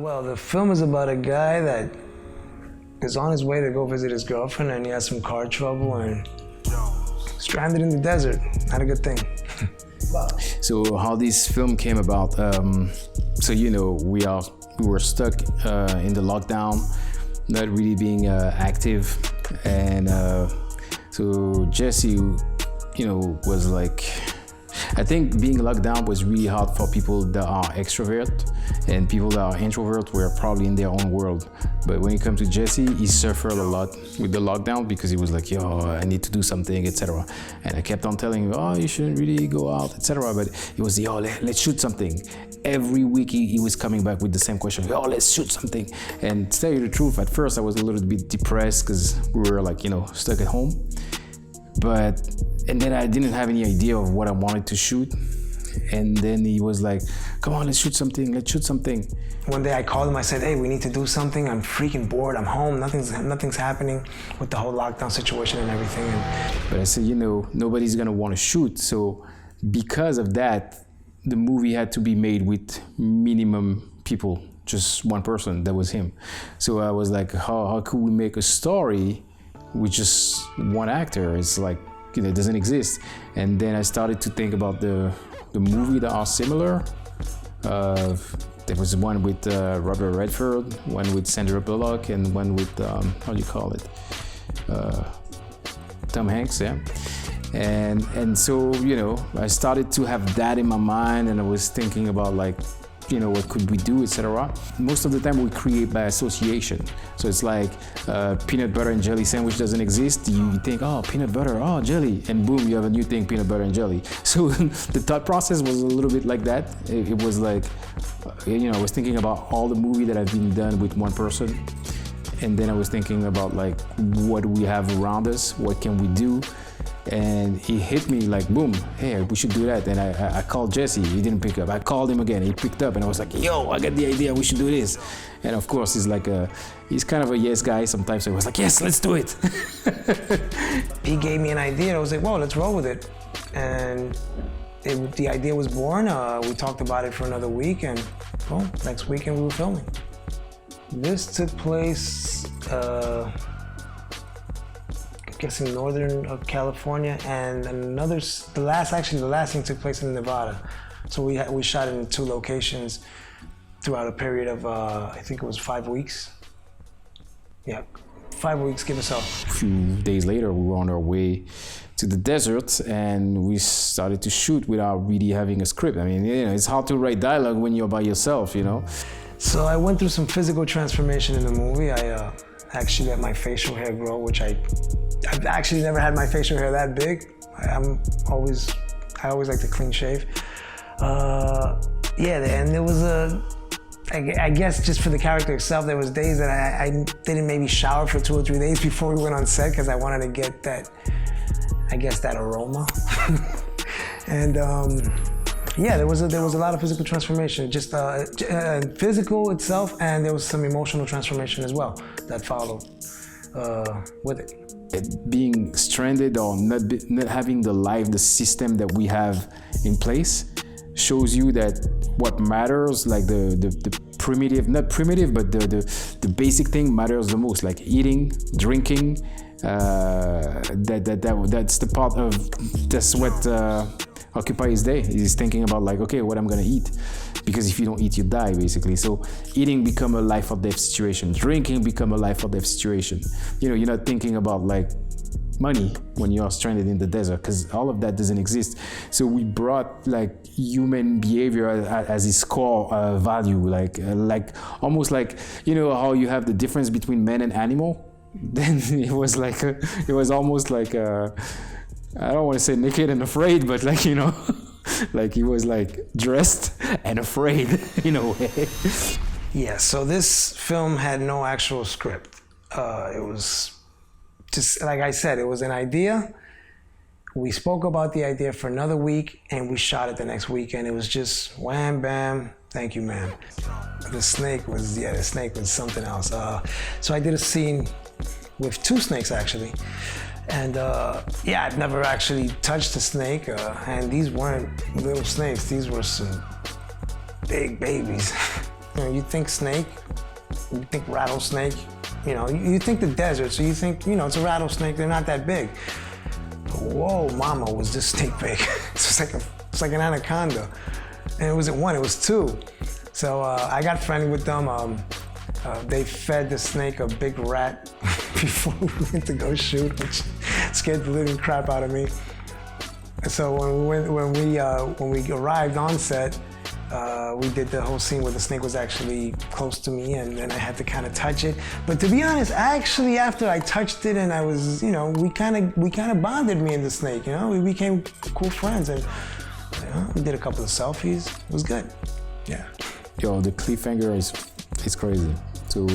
Well, the film is about a guy that is on his way to go visit his girlfriend and he has some car trouble and stranded in the desert. Not a good thing. So how this film came about, so you know, we were stuck in the lockdown, not really being active, and so Jesse, you know, was like, I think being locked down was really hard for people that are extrovert, and people that are introvert were probably in their own world. But when it comes to Jesse, he suffered a lot with the lockdown because he was like, yo, I need to do something, etc. And I kept on telling him, oh, you shouldn't really go out, etc. But he was, yo, let's shoot something. Every week he was coming back with the same question, yo, let's shoot something. And to tell you the truth, at first I was a little bit depressed because we were like, you know, stuck at home. And then I didn't have any idea of what I wanted to shoot. And then he was like, come on, let's shoot something. One day I called him, I said, hey, we need to do something. I'm freaking bored, I'm home, nothing's happening with the whole lockdown situation and everything. But I said, you know, nobody's gonna wanna shoot. So because of that, the movie had to be made with minimum people, just one person, that was him. So I was like, how could we make a story with just one actor? It's like, you know, it doesn't exist. And then I started to think about the movie that are similar. There was one with Robert Redford, one with Sandra Bullock, and one with, how do you call it? Tom Hanks, yeah. And so, you know, I started to have that in my mind, and I was thinking about like, you know, what could we do, etc. Most of the time we create by association. So it's like peanut butter and jelly sandwich doesn't exist. You think, oh, peanut butter, oh, jelly, and boom, you have a new thing, peanut butter and jelly. So the thought process was a little bit like that. It was like, you know, I was thinking about all the movie that have been done with one person. And then I was thinking about like, what do we have around us? What can we do? And he hit me like, boom, hey, we should do that. And I called Jesse, he didn't pick up. I called him again, he picked up, and I was like, yo, I got the idea, we should do this. And of course, he's kind of a yes guy sometimes, so he was like, yes, let's do it. He gave me an idea, I was like, whoa, let's roll with it. And the idea was born, we talked about it for another week, and boom, next weekend we were filming. This took place, I guess in northern California, and the last thing took place in Nevada. So we shot it in 2 locations throughout a period of, I think it was 5 weeks. Yeah, 5 weeks, give us up. A few days later, we were on our way to the desert, and we started to shoot without really having a script. I mean, you know, it's hard to write dialogue when you're by yourself, you know? So I went through some physical transformation in the movie. I actually let my facial hair grow, which I've actually never had my facial hair that big. I always like to clean shave. Yeah, and there was I guess just for the character itself, there was days that I didn't maybe shower for 2 or 3 days before we went on set because I wanted to get that, I guess, that aroma. And yeah, there was a lot of physical transformation, just physical itself, and there was some emotional transformation as well that followed with it. Being stranded or not having the system that we have in place shows you that what matters, like the primitive, not primitive, but the basic thing matters the most, like eating, drinking. That's the part of, that's what occupy his day. He's thinking about like, okay, what I'm gonna eat, because if you don't eat, you die, basically. So eating become a life or death situation. Drinking become a life or death situation. You know, you're not thinking about like money when you are stranded in the desert, because all of that doesn't exist. So we brought like human behavior as its core value, like almost like, you know how you have the difference between man and animal. Then it was like it was almost like I don't want to say naked and afraid, but like, you know, like he was like dressed and afraid in a way. Yeah, so this film had no actual script. It was just, like I said, it was an idea. We spoke about the idea for another week and we shot it the next weekend. It was just wham, bam, thank you, ma'am. The snake was something else. So I did a scene with 2 snakes actually. And yeah, I've never actually touched a snake, and these weren't little snakes, these were some big babies. You know, you think snake, you think rattlesnake, you know, you think the desert, so you think, you know, it's a rattlesnake, they're not that big. But whoa, mama, was this snake big. It's like an anaconda. And it wasn't one, it was two. So I got friendly with them. They fed the snake a big rat before we went to go shoot, which scared the living crap out of me. So when we arrived on set, we did the whole scene where the snake was actually close to me, and then I had to kind of touch it. But to be honest, actually, after I touched it and I was, you know, we kind of bonded, me and the snake. You know, we became cool friends, and you know, we did a couple of selfies. It was good. Yeah. Yo, the cliffhanger is crazy. So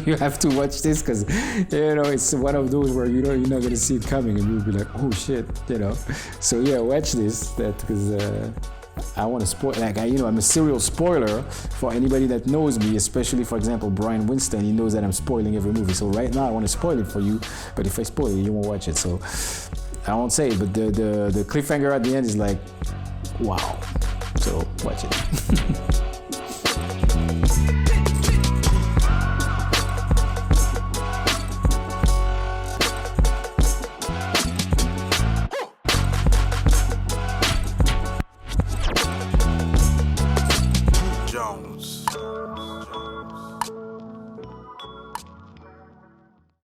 you have to watch this because, you know, it's one of those where, you know, you're not gonna see it coming, and you'll be like, oh shit, you know. So yeah, watch this. That because I want to spoil. Like, I'm a serial spoiler for anybody that knows me, especially, for example, Brian Winston. He knows that I'm spoiling every movie. So right now I want to spoil it for you, but if I spoil it, you won't watch it. So I won't say it. But the cliffhanger at the end is like, wow. So watch it.